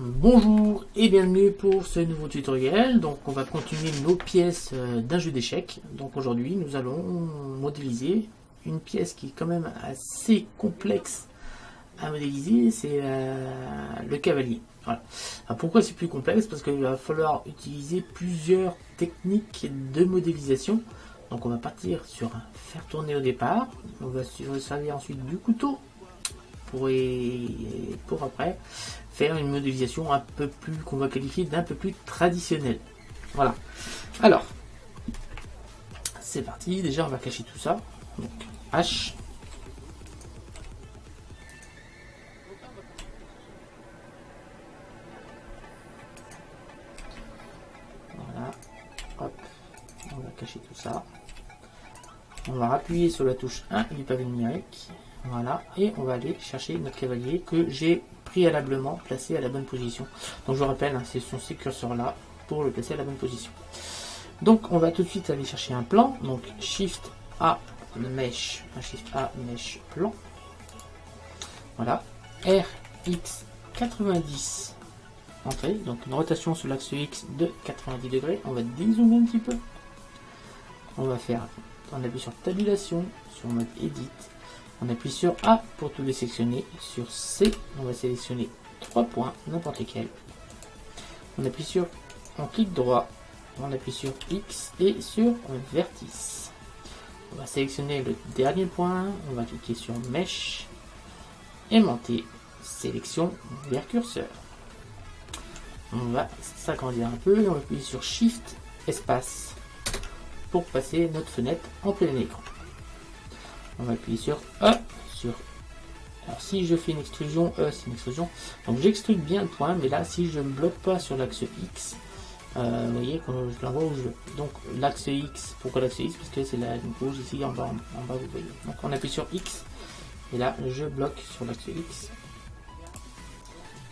Bonjour et bienvenue pour ce nouveau tutoriel. Donc on va continuer nos pièces d'un jeu d'échecs. Donc aujourd'hui nous allons modéliser une pièce qui est quand même assez complexe à modéliser, c'est le cavalier. Voilà. Alors pourquoi c'est plus complexe? Parce qu'il va falloir utiliser plusieurs techniques de modélisation. Donc on va partir sur un faire tourner au départ, on va se servir ensuite du couteau pour après faire une modélisation un peu plus, qu'on va qualifier d'un peu plus traditionnelle. Voilà. Alors, c'est parti. Déjà, on va cacher tout ça. Donc, H. Voilà. Hop. On va cacher tout ça. On va appuyer sur la touche 1 du pavé numérique. Voilà. Et on va aller chercher notre cavalier que j'ai préalablement placé à la bonne position. Donc je vous rappelle, hein, ce sont ces curseurs là pour le placer à la bonne position. Donc on va tout de suite aller chercher un plan. Donc Shift A Mesh, Shift A Mesh plan. Voilà. RX 90 entrée. Donc une rotation sur l'axe X de 90 degrés. On va dézoomer un petit peu. On va faire, on appuie sur tabulation, sur mode Edit. On appuie sur A pour tout les sélectionner. Sur C, on va sélectionner 3 points, n'importe lesquels. On appuie sur, on clique droit, on appuie sur X et sur vertice. On va sélectionner le dernier point, on va cliquer sur Mesh, aimanter, sélection vers curseur. On va s'agrandir un peu et on va appuyer sur Shift, espace, pour passer notre fenêtre en plein écran. On va appuyer sur E, alors si je fais une extrusion, E c'est une extrusion, donc j'extrude bien le point, mais là si je ne bloque pas sur l'axe X, vous voyez quand je l'envoie où je veux. Donc l'axe X, pourquoi l'axe X? Parce que c'est la ligne rouge ici en bas, vous voyez. Donc on appuie sur X, et là je bloque sur l'axe X,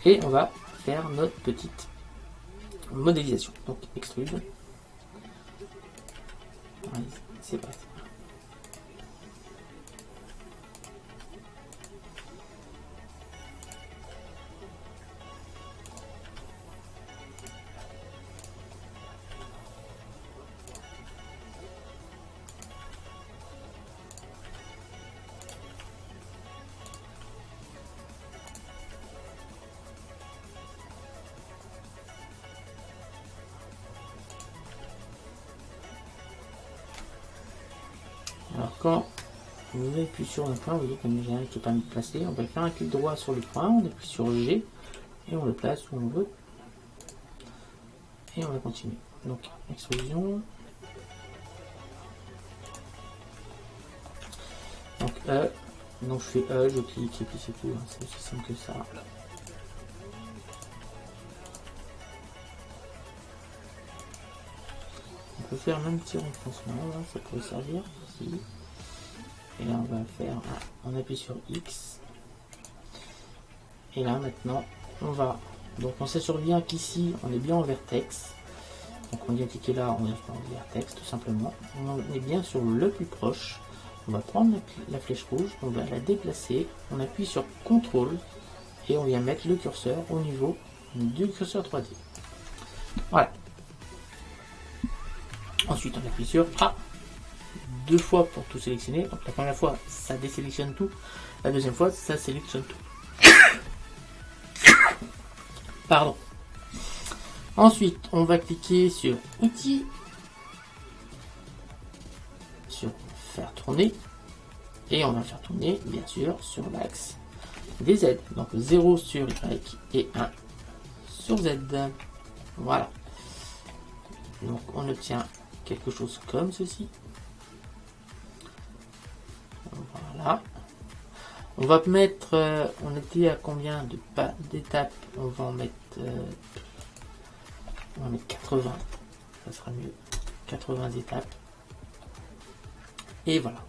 et on va faire notre petite modélisation. Donc extrude, ouais, c'est parti. Alors quand vous appuyez sur un point, vous voyez comme j'ai un qui n'est pas placé, on va faire un clic droit sur le point, on appuie sur G et on le place où on veut. Et on va continuer. Donc extrusion. Donc E. Donc je fais E, je clique et puis c'est tout. Hein. C'est aussi simple que ça. On peut faire même petit renfoncement, là, ça pourrait servir aussi. Et là on va faire, on appuie sur X. Et là maintenant on va, donc on s'assure bien qu'ici on est bien en vertex. Donc on vient cliquer là, on est en vertex tout simplement. On est bien sur le plus proche. On va prendre la flèche rouge, on va la déplacer, on appuie sur CTRL et on vient mettre le curseur au niveau du curseur 3D. Voilà. Ensuite on appuie sur A, 2 fois pour tout sélectionner. Donc la première fois ça désélectionne tout, la deuxième fois ça sélectionne tout. Pardon. Ensuite on va cliquer sur Outils, sur faire tourner, et on va faire tourner bien sûr sur l'axe des Z, donc 0 sur Y et 1 sur Z. Voilà, donc on obtient quelque chose comme ceci. Voilà, on va mettre, on était à combien de pas d'étapes? On va en mettre, on va mettre 80, ça sera mieux, 80 étapes. Et voilà.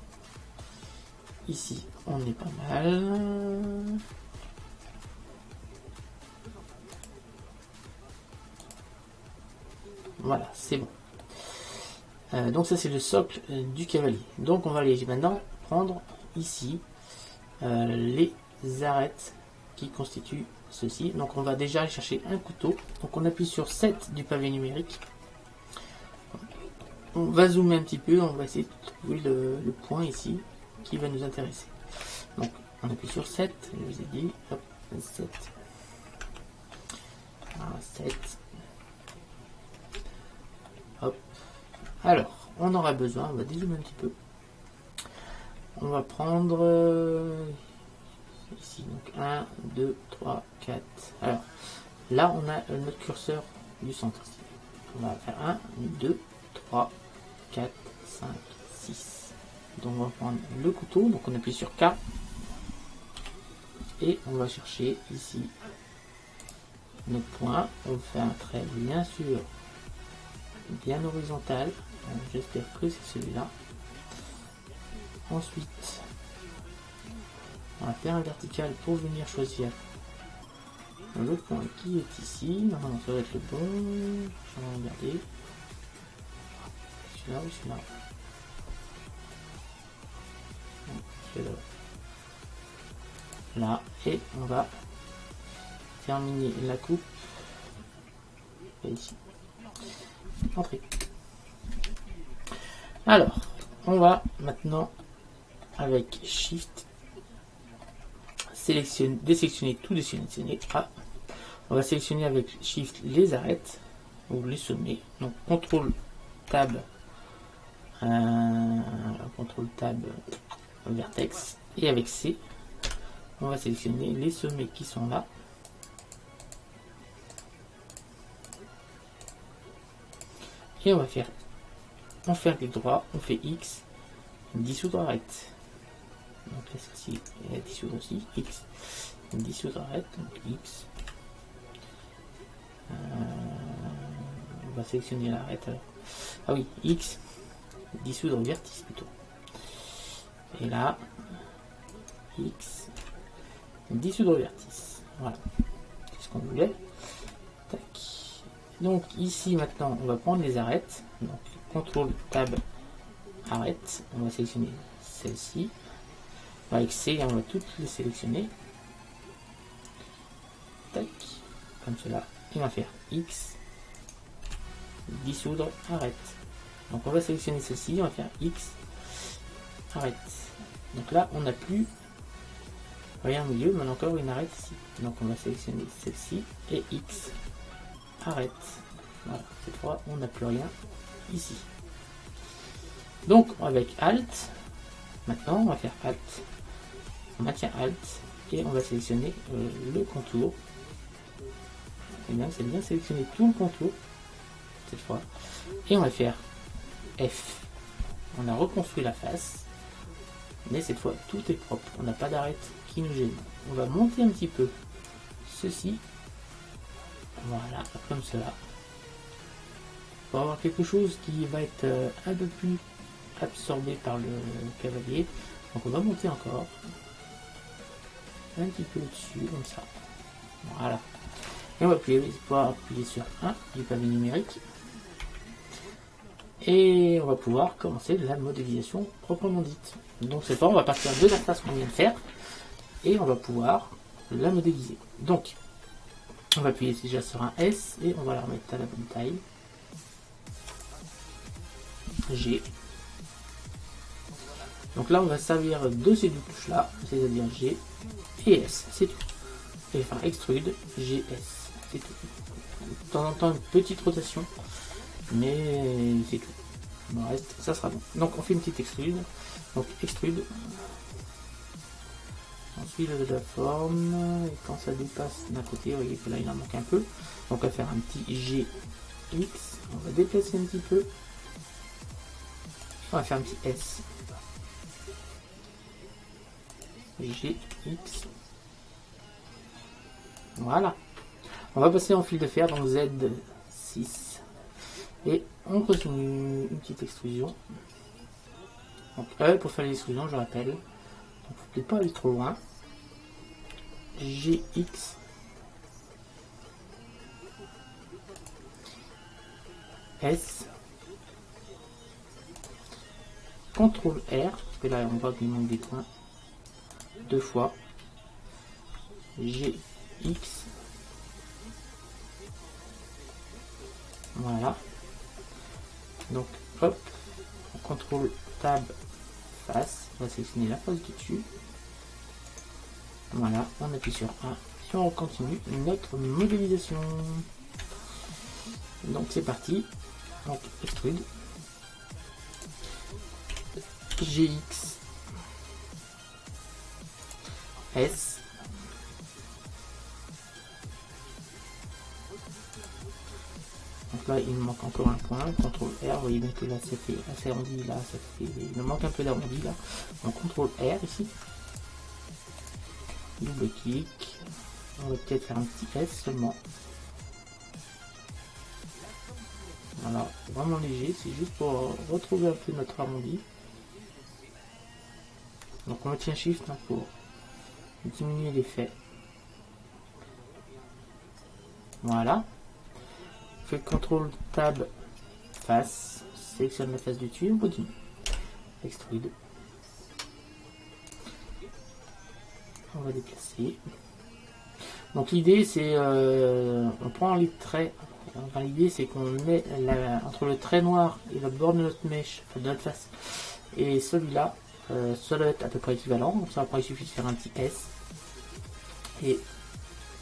Ici, on est pas mal. Voilà, c'est bon. Donc ça, c'est le socle du cavalier. Donc on va aller maintenant prendre ici les arêtes qui constitue ceci. Donc on va déjà aller chercher un couteau. Donc on appuie sur 7 du pavé numérique. On va zoomer un petit peu, on va essayer de trouver le point ici qui va nous intéresser. Donc on appuie sur 7, je vous ai dit, hop, 7. Voilà, 7. Hop. Alors, on aura besoin, on va dézoomer un petit peu. On va prendre ici, donc 1, 2, 3, 4. Alors, là on a notre curseur du centre. On va faire 1, 2, 3, 4, 5, 6. Donc on va prendre le couteau, donc on appuie sur K. Et on va chercher ici notre point. On fait un trait bien sûr bien horizontal. J'espère que c'est celui-là. Ensuite, on va faire un vertical pour venir choisir le point qui est ici. Normalement ça va être le bon. On va regarder. Celui-là ou celui-là. Celui-là. Là, et on va terminer la coupe ici. Entrée. Alors, on va maintenant avec Shift désélectionner tout désélectionner. Ah, on va sélectionner avec Shift les arêtes ou les sommets. Donc CTRL Tab, CTRL Tab vertex, et avec C on va sélectionner les sommets qui sont là. Et on va faire clic droit, on fait X, dissoudre arête. Donc là celle-ci est dissoudre aussi, X, dissoudre arête, donc X. On va sélectionner l'arête alors. Ah oui, X, dissoudre vertice plutôt. Et là, X, dissoudre vertice. Voilà, c'est ce qu'on voulait. Tac. Donc ici maintenant, on va prendre les arêtes. Donc CTRL Tab arête. On va sélectionner celle-ci. Avec C, on va toutes les sélectionner. Tac, comme cela. Et on va faire X, dissoudre arête. Donc on va sélectionner celle-ci, on va faire X, arête. Donc là, on n'a plus rien au milieu, mais on a encore une arête ici. Donc on va sélectionner celle-ci et X, arête. Voilà, cette fois, on n'a plus rien ici. Donc avec Alt, maintenant on va faire Alt, on maintient Alt et on va sélectionner le contour. Et bien, c'est bien sélectionner tout le contour cette fois. Et on va faire F. On a reconstruit la face, mais cette fois tout est propre. On n'a pas d'arête qui nous gêne. On va monter un petit peu ceci. Voilà, comme cela. Pour avoir quelque chose qui va être un peu plus absorbé par le cavalier. Donc on va monter encore un petit peu au-dessus, comme ça. Voilà. Et on va pouvoir appuyer sur 1 du pavé numérique. Et on va pouvoir commencer la modélisation proprement dite. Donc cette fois, on va partir de la face qu'on vient de faire. Et on va pouvoir la modéliser. Donc, on va appuyer déjà sur un S et on va la remettre à la bonne taille. G. Donc là, on va servir de ces deux touches là, c'est-à-dire G et S, c'est tout. Et enfin, extrude, GS, c'est tout. De temps en temps, une petite rotation, mais c'est tout. Le reste, ça sera bon. Donc, on fait une petite extrude. Donc, extrude. Ensuite, de la forme, et quand ça dépasse d'un côté, vous voyez que là, il en manque un peu. Donc, on va faire un petit GX. On va déplacer un petit peu. On va faire un petit S. GX. Voilà. On va passer en fil de fer, donc Z6. Et on continue une petite extrusion. Donc pour faire l'extrusion, je rappelle. Donc faut peut-être pas aller trop loin. GX. S. CTRL R, parce que là on voit qu'il manque des points. Deux fois. GX. Voilà. Donc hop, on contrôle tab face, on va sélectionner la face du dessus. Voilà, on appuie sur 1 et on continue notre modélisation. Donc c'est parti. Donc extrude GX S. Donc là il me manque encore un point, CTRL R, vous voyez bien que là ça fait assez arrondi, là ça fait, il me manque un peu d'arrondi là. Donc CTRL R ici, double clic, on va peut-être faire un petit S seulement. Voilà, vraiment léger, c'est juste pour retrouver un peu notre arrondi. Donc on retient Shift hein, pour diminuer l'effet. Voilà. Je fais CTRL Tab face, sélectionne la face du dessus, on continue. Extrude. On va déplacer. Donc l'idée c'est, on prend les traits. Enfin, l'idée c'est qu'on met entre le trait noir et le bord de notre mèche, enfin de notre face, et celui-là, ça doit être à peu près équivalent. Donc ça, après il suffit de faire un petit S et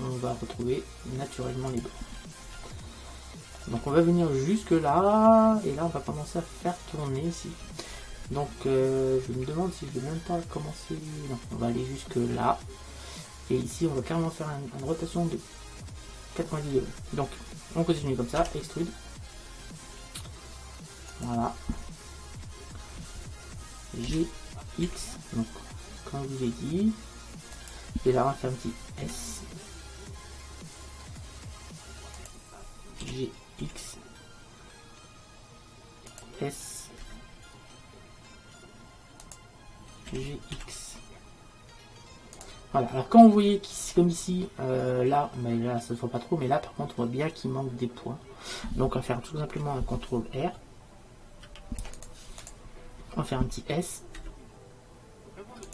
on va retrouver naturellement les bords. Donc on va venir jusque là et là on va commencer à faire tourner ici. Donc je me demande si je vais même pas commencer. Non, on va aller jusque là et ici on va carrément faire une rotation de 90 degrés. Donc on continue comme ça, extrude. Voilà. GX, donc comme je vous ai dit, et là on va faire un petit S. GX S GX. Voilà, alors quand vous voyez qu'ici, comme ici, là, mais là ça ne se voit pas trop, mais là par contre on voit bien qu'il manque des points. Donc on va faire tout simplement un CTRL R. On va faire un petit S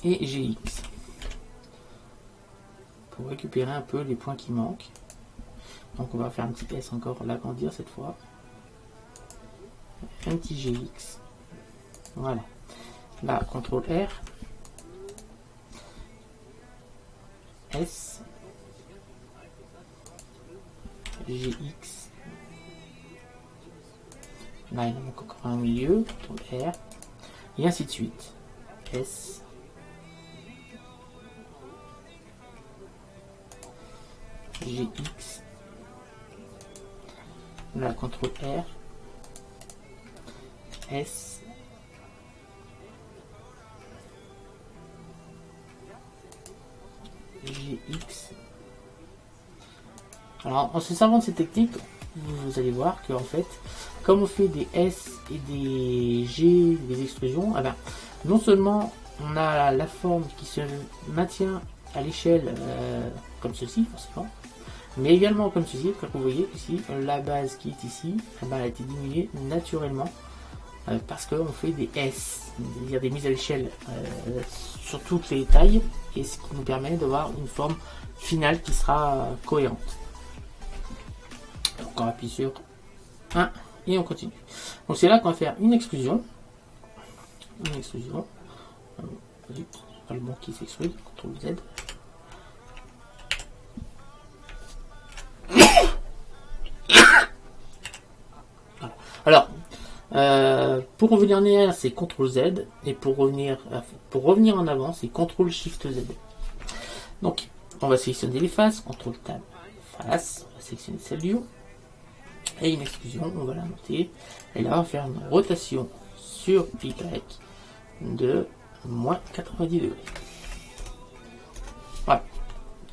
et GX pour récupérer un peu les points qui manquent. Donc on va faire un petit S encore, l'agrandir cette fois. Un petit GX. Voilà. Là, CTRL R. S. GX. Là, il en manque encore un au milieu. CTRL R. Et ainsi de suite. S. GX. Là, CTRL R. S. GX. Alors en se servant de cette technique, vous allez voir que en fait, comme on fait des S et des G, des extrusions, eh ben, non seulement on a la forme qui se maintient à l'échelle comme ceci forcément, mais également comme ceci, comme vous voyez ici, la base qui est ici, eh ben, elle a été diminuée naturellement parce qu'on fait des S, c'est-à-dire des mises à l'échelle sur toutes les tailles, et ce qui nous permet d'avoir une forme finale qui sera cohérente. Donc on appuie sur 1 et on continue. Donc c'est là qu'on va faire une extrusion. Une extrusion. Pas le bon qui s'extrude, CTRL Z. Voilà. Alors, pour revenir en arrière, c'est CTRL Z, et pour revenir en avant, c'est CTRL SHIFT Z. Donc, on va sélectionner les faces, CTRL Tab face, on va sélectionner celle du haut, et une extrusion, on va la monter, et là on va faire une rotation sur Y de moins 90 degrés. Voilà,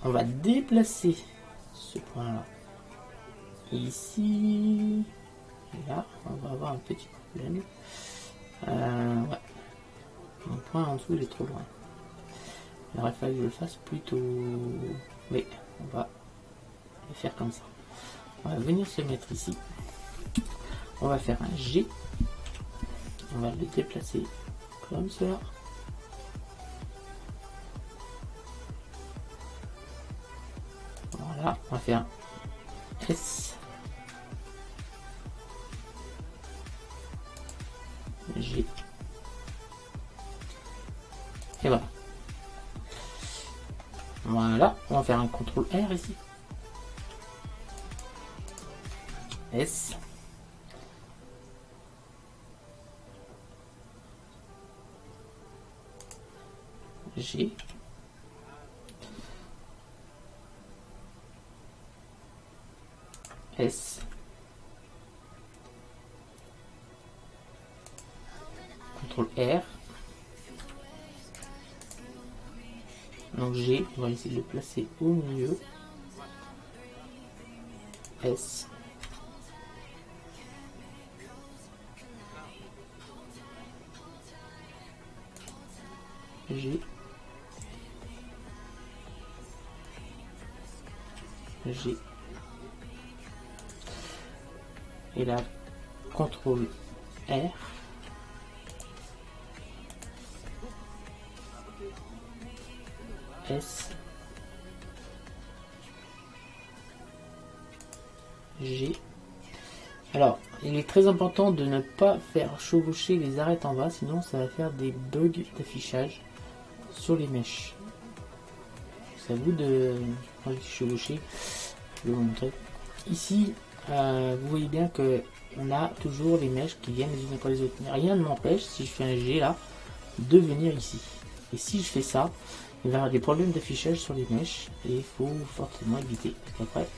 on va déplacer ce point-là ici. Et là, on va avoir un petit problème. Ouais. Mon point en dessous, il est trop loin. Il aurait fallu que je le fasse plutôt. Mais on va le faire comme ça. On va venir se mettre ici. On va faire un G. On va le déplacer comme cela. Voilà, on va faire S, G, et voilà. Voilà, on va faire un CTRL R ici. S, G, S, CTRL R. Donc G, on va essayer de le placer au milieu. S, G, G, et là, CTRL R, S, G. Alors, il est très important de ne pas faire chevaucher les arêtes en bas, sinon ça va faire des bugs d'affichage sur les mèches. C'est à vous de chevaucher. Je vais vous montrer. Ici, vous voyez bien que on a toujours les mèches qui viennent les unes après les autres. Mais rien ne m'empêche, si je fais un G là, de venir ici. Et si je fais ça, il va y avoir des problèmes d'affichage sur les mèches et il faut forcément éviter. Parce qu'après,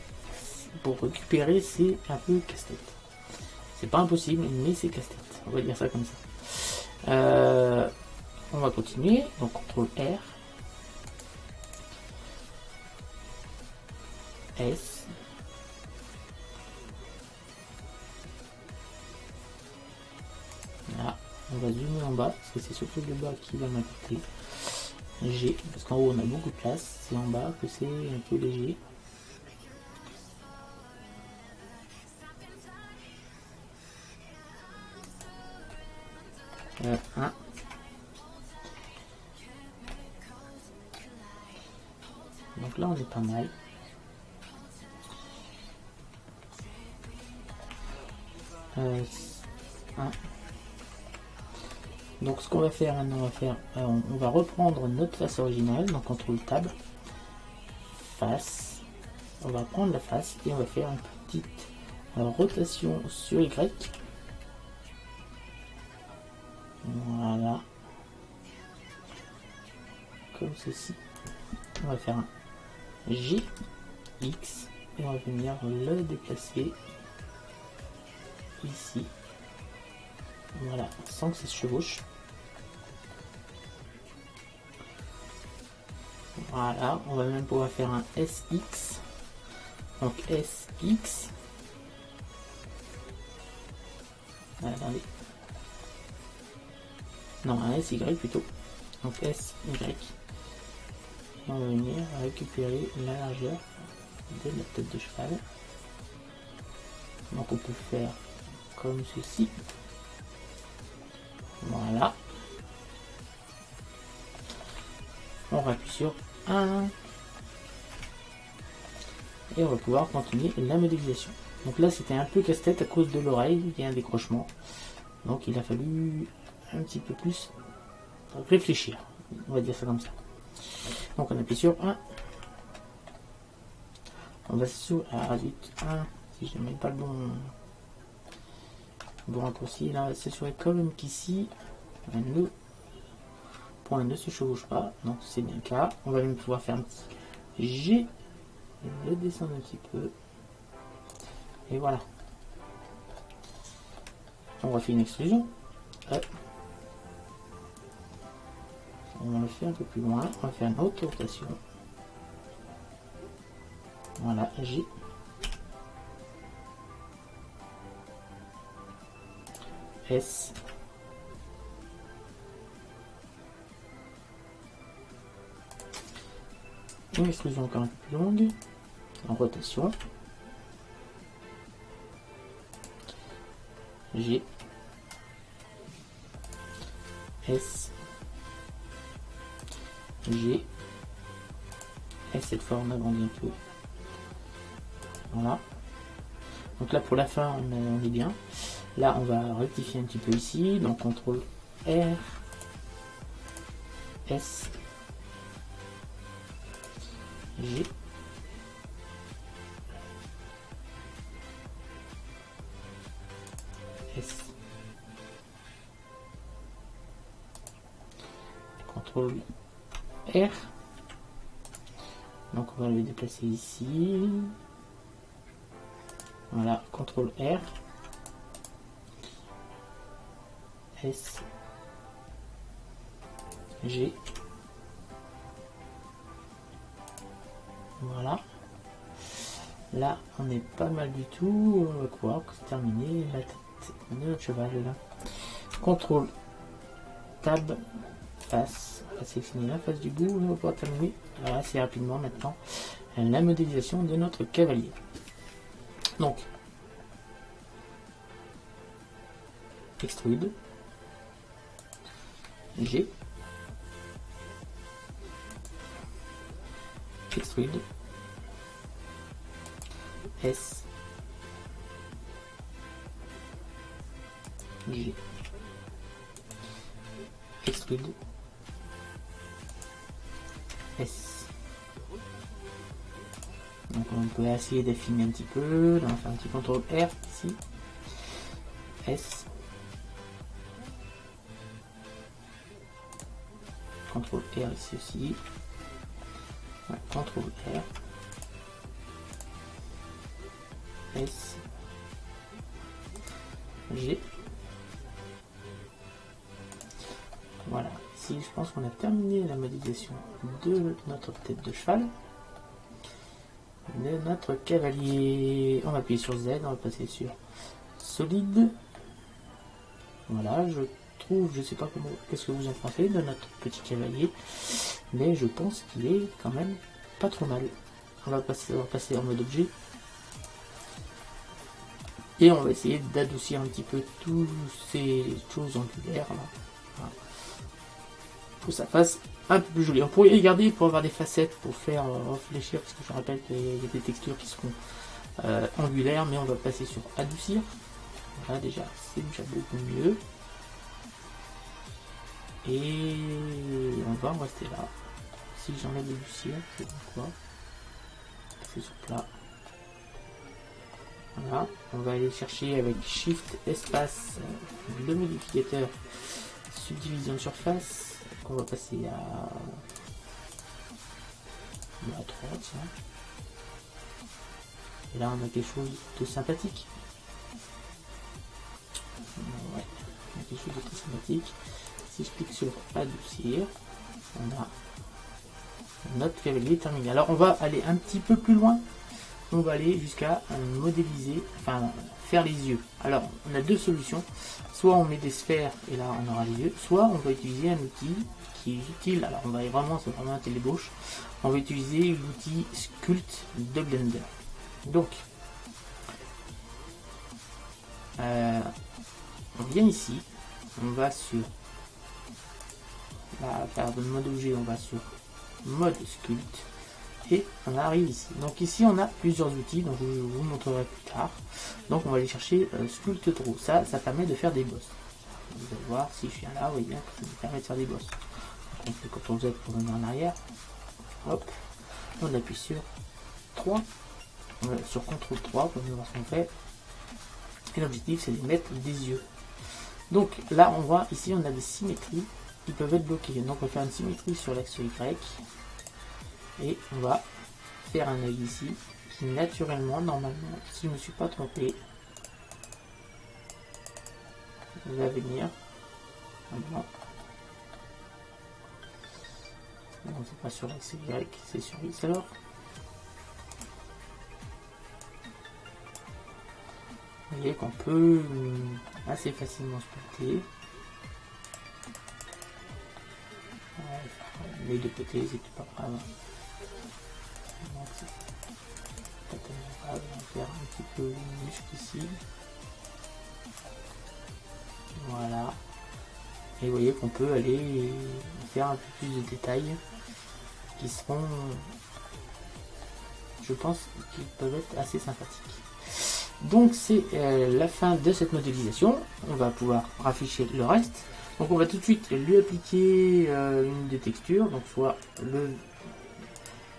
pour récupérer, c'est un peu casse-tête. C'est pas impossible, mais c'est casse-tête. On va dire ça comme ça. On va continuer. Donc CTRL R, S, là, on va zoomer en bas parce que c'est surtout le bas qui va m'impacter. G, parce qu'en haut on a beaucoup de place, c'est en bas que c'est un peu léger. Un. Donc là on est pas mal. Un. Donc ce qu'on va faire maintenant, on va reprendre notre face originale, donc CTRL Tab, face, on va prendre la face et on va faire une petite rotation sur Y. Voilà. Comme ceci. On va faire un G, X, et on va venir le déplacer ici. Voilà, sans que ça se chevauche. Voilà, on va même pouvoir faire un SX. Donc SX. Attendez. Non, un SY plutôt. Donc SY. Et on va venir récupérer la largeur de la tête de cheval. Donc on peut faire comme ceci. Voilà. On appuie sur 1. Et on va pouvoir continuer la modélisation. Donc là c'était un peu casse-tête à cause de l'oreille, il y a un décrochement. Donc il a fallu un petit peu plus réfléchir. On va dire ça comme ça. Donc on appuie sur 1. On va sur la 1. Si je ne mets pas le bon raccourci, là on va s'assurer quand même qu'ici le point ne se chevauche pas. Donc c'est bien le cas. On va même pouvoir faire un petit G. Le descendre un petit peu. Et voilà. On refait une extrusion. Hop. On le fait un peu plus loin. On va faire une autre rotation. Voilà, G. S. Une extrusion encore un peu plus longue. En rotation. G. S. G. Et cette fois on agrandit un peu. Voilà. Donc là pour la fin on est bien. Là on va rectifier un petit peu ici. Donc CTRL R, S, G. S. CTRL R. Donc on va le déplacer ici. Voilà, CTRL R. S. G. Voilà. Là, on est pas mal du tout. On va croire que c'est terminé. La tête de notre cheval là. CTRL Tab. Face. On va sélectionner la face du bout. On va pouvoir terminer assez rapidement maintenant la modélisation de notre cavalier. Donc, extrude. G. Extrude. S. G. Extrude. S. Donc on peut essayer d'affiner un petit peu. Là, on va faire un petit CTRL R ici. S. CTRL R ici aussi. Ouais, CTRL R. S. G. Voilà, ici je pense qu'on a terminé la modélisation de notre tête de cheval, de notre cavalier. On va appuyer sur Z, on va passer sur solide. Voilà, je trouve, je sais pas comment, qu'est-ce que vous en pensez de notre petit cavalier, mais je pense qu'il est quand même pas trop mal. On va passer en mode objet. Et on va essayer d'adoucir un petit peu toutes ces choses angulaires là. Voilà. Pour que ça fasse un peu plus joli. On pourrait les garder pour avoir des facettes pour faire réfléchir, parce que je rappelle qu'il y a des textures qui seront angulaires, mais on va passer sur adoucir. Voilà, déjà c'est déjà beaucoup mieux. Et on va en rester là. Si j'enlève l'adoucir, c'est quoi? C'est sur plat. Voilà, on va aller chercher avec Shift espace le modificateur subdivision de surface. On va passer à 3, tiens. Et là on a quelque chose de sympathique. Ouais, on a quelque chose de très sympathique. Si je clique sur adoucir, on a notre cavalier terminé. Alors on va aller un petit peu plus loin. On va aller jusqu'à modéliser, enfin faire les yeux. Alors on a deux solutions. Soit on met des sphères et là on aura les yeux, soit on va utiliser un outil qui est utile. Alors on va vraiment, c'est vraiment un télébauche. On va utiliser l'outil Sculpt de Blender. Donc on vient ici, on va sur la faire de mode objet, on va sur mode Sculpt. Et on arrive ici. Donc ici on a plusieurs outils, donc je vous montrerai plus tard. Donc on va aller chercher Sculpt Draw. Ça permet de faire des boss. Vous allez voir si je viens là, vous voyez bien que ça me permet de faire des boss. Donc on fait CTRL Z pour venir en arrière. Hop, on appuie sur 3, sur CTRL 3 pour voir ce qu'on fait. Et l'objectif c'est de mettre des yeux. Donc là on voit ici on a des symétries qui peuvent être bloquées. Donc on va faire une symétrie sur l'axe Y. Et on va faire un œil ici qui naturellement, normalement, si je ne me suis pas trompé, va venir. Donc c'est pas sur l'axe Y, c'est sur X alors. Vous voyez qu'on peut assez facilement sculpter. Les deux côtés, c'est pas grave. Donc c'est pas tellement grave, on va faire un petit peu de muscle ici. Voilà. Et vous voyez qu'on peut aller faire un peu plus de détails qui seront, je je pense qu'ils peuvent être assez sympathiques. Donc c'est la fin de cette modélisation. On va pouvoir rafficher le reste. Donc on va tout de suite lui appliquer une des textures, donc soit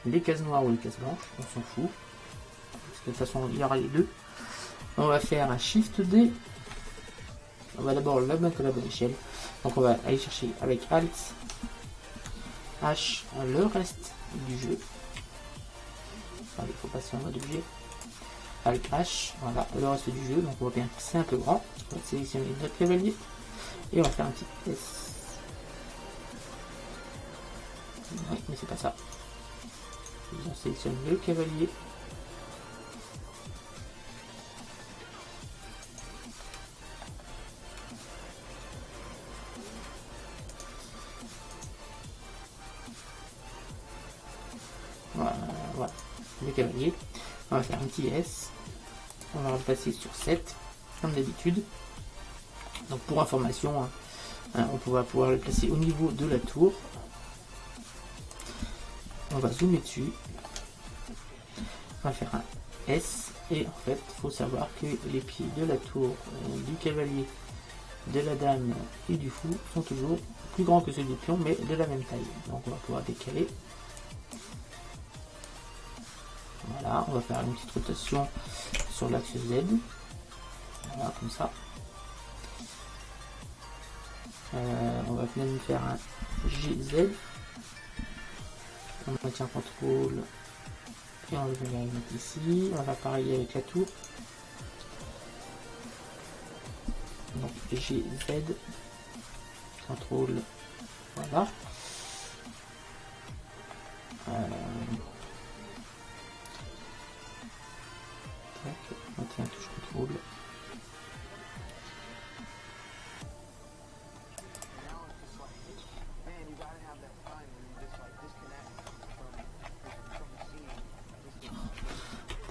les cases noires ou les cases blanches, on s'en fout. Parce que de toute façon il y aura les deux. On va faire un Shift D. On va d'abord le mettre à la bonne échelle. Donc on va aller chercher avec Alt H le reste du jeu. Enfin, il faut passer en mode objet. Alt H, voilà, le reste du jeu. Donc on voit bien que c'est un peu grand. On va sélectionner notre cavalier. Et on va faire un petit S. Oui, mais c'est pas ça. On sélectionne le cavalier. Voilà, le cavalier. On va faire un petit S. On va repasser sur 7, comme d'habitude. Donc pour information, on va pouvoir le placer au niveau de la tour. On va zoomer dessus. On va faire un S. Et en fait, il faut savoir que les pieds de la tour, du cavalier, de la dame et du fou sont toujours plus grands que ceux du pion, mais de la même taille. Donc on va pouvoir décaler. Voilà, on va faire une petite rotation sur l'axe Z. Voilà, comme ça. On va même faire un GZ. On maintient contrôle. Et on va venir mettre ici. On va pareil avec la tour. Donc GZ. Contrôle. Voilà. Maintien touche contrôle.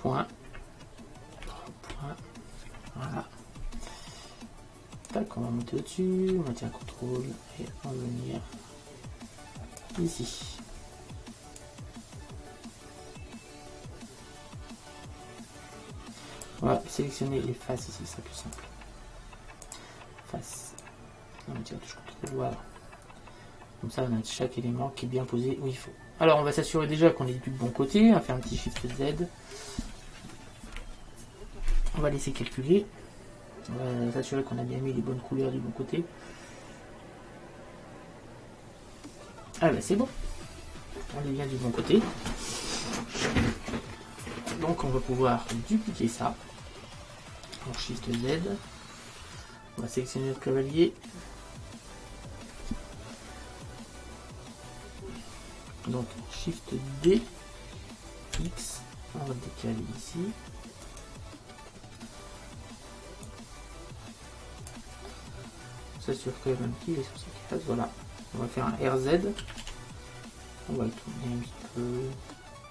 Point. Voilà. Tac, on va monter au-dessus, on maintient contrôle et on va venir ici. On va sélectionner les faces ici, c'est plus simple. Face. On maintient touche contrôle, voilà. Comme ça, on a chaque élément qui est bien posé où il faut. Alors, on va s'assurer déjà qu'on est du bon côté. On va faire un petit Shift Z. On va laisser calculer. On va s'assurer qu'on a bien mis les bonnes couleurs du bon côté. Ah ben c'est bon. On est bien du bon côté. Donc on va pouvoir dupliquer ça. En Shift Z. On va sélectionner notre cavalier. Donc Shift D. X. On va décaler ici. S'assure que même qu'il est sur sa case. Voilà. On va faire un RZ. On va le tourner un petit peu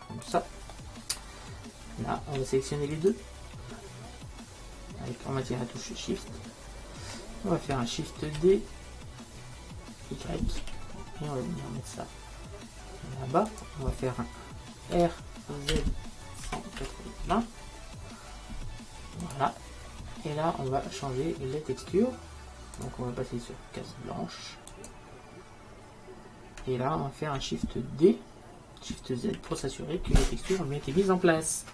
comme ça. Là, on va sélectionner les deux. On maintient la touche Shift. On va faire un Shift D. Y. Et on va venir mettre ça là-bas. On va faire un RZ 180. Voilà. Et là, on va changer les textures. Donc on va passer sur case blanche. Et là, on va faire un Shift D, Shift Z pour s'assurer que les textures ont bien été mises en place.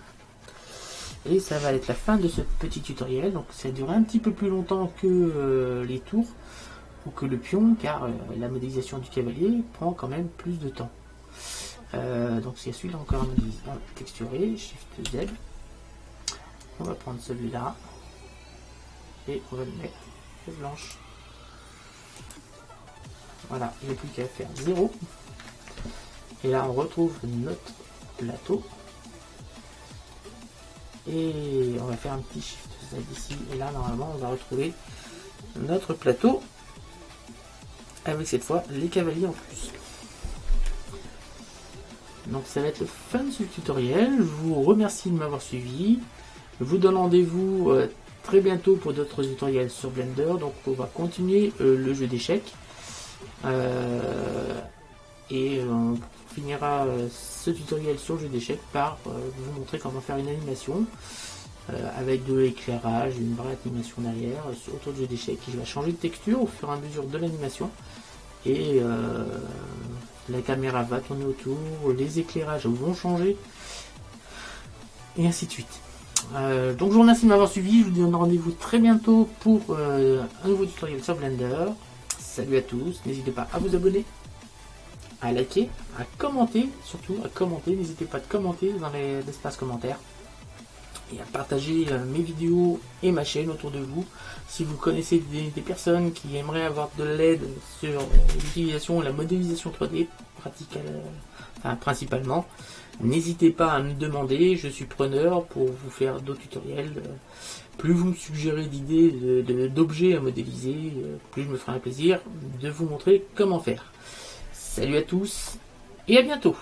Et ça va être la fin de ce petit tutoriel. Donc ça dure un petit peu plus longtemps que les tours ou que le pion, car la modélisation du cavalier prend quand même plus de temps. Donc si celui-là encore à texturer, Shift Z. On va prendre celui-là et on va le mettre blanche. Voilà, il n'y a plus qu'à faire 0. Et là, on retrouve notre plateau. Et on va faire un petit Shift Z ici. Et là, normalement, on va retrouver notre plateau. Avec cette fois, les cavaliers en plus. Donc, ça va être le fin de ce tutoriel. Je vous remercie de m'avoir suivi. Je vous donne rendez-vous très bientôt pour d'autres tutoriels sur Blender. Donc on va continuer le jeu d'échecs et on finira ce tutoriel sur le jeu d'échecs par vous montrer comment faire une animation avec de l'éclairage, une vraie animation derrière autour du jeu d'échecs qui va changer de texture au fur et à mesure de l'animation et la caméra va tourner autour, les éclairages vont changer et ainsi de suite. Donc je vous remercie de m'avoir suivi, je vous donne rendez-vous très bientôt pour un nouveau tutoriel sur Blender. Salut à tous, n'hésitez pas à vous abonner, à liker, à commenter, surtout à commenter, n'hésitez pas à commenter dans l'espace commentaires et à partager mes vidéos et ma chaîne autour de vous. Si vous connaissez des personnes qui aimeraient avoir de l'aide sur l'utilisation et la modélisation 3D principalement, n'hésitez pas à me demander, je suis preneur pour vous faire d'autres tutoriels. Plus vous me suggérez d'idées d'objets à modéliser, plus je me ferai un plaisir de vous montrer comment faire. Salut à tous et à bientôt.